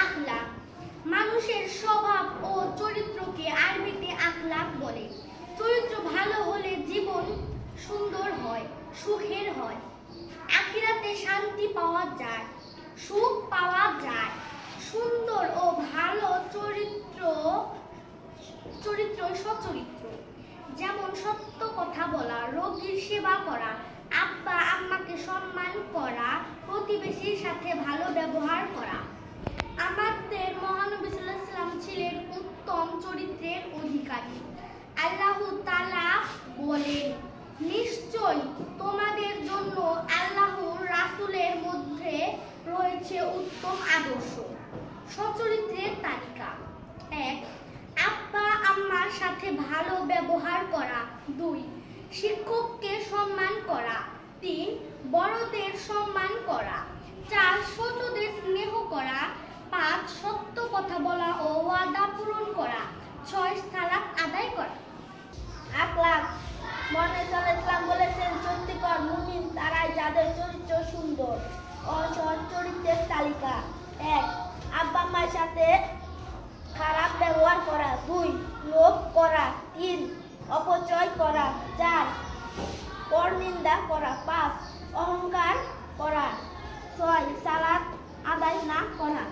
আখলাক মানুষের স্বভাব ও চরিত্রকে আরবিতে আখলাক বলে। চরিত্র ভালো হলে জীবন সুন্দর হয়, সুখের হয়। আখিরাতে শান্তি পাওয়া যায়, সুখ পাওয়া যায়। সুন্দর ও ভালো চরিত্র সচরিত্র, যেমন সত্য কথা বলা, রোগীর সেবা করা, আব্বা আম্মাকে সম্মান করা, প্রতিবেশীর সাথে ভালো ব্যবহার করা। আমাদের মহানবী সাল্লাল্লাহু আলাইহি ওয়াসাল্লাম ছিলেন উত্তম চরিত্রের অধিকারী। আল্লাহ তাআলা বলেন, নিশ্চয় তোমাদের জন্য আল্লাহর রাসূলের মধ্যে রয়েছে উত্তম আদর্শ। সচরিত্রের তালিকা: ১. আব্বা আম্মার সাথে ভালো ব্যবহার করা। ২. শিক্ষককে সম্মান করা। ৩. বড়দের সম্মান করা। ৪. ছোটদের স্নেহ করা। ৫. সত্য কথা বলা ও ওয়াদা পূরণ করা। ৬. সালাত আদায় করা। আখলাক মহানবী সাল্লাল্লাহু আলাইহি ওয়াসাল্লাম বলেছেন, সত্যিকার মুমিন তারাই যাদের চরিত্র সুন্দর ও সৎ চরিত্রের তালিকা: ১. আব্বা আম্মার সাথে খারাপ ব্যবহার করা। ২. লোভ করা। ৩. অপচয় করা। ৪. পরনিন্দা করা। ৫. অহংকার করা। ৬. সালাত আদায় না করা।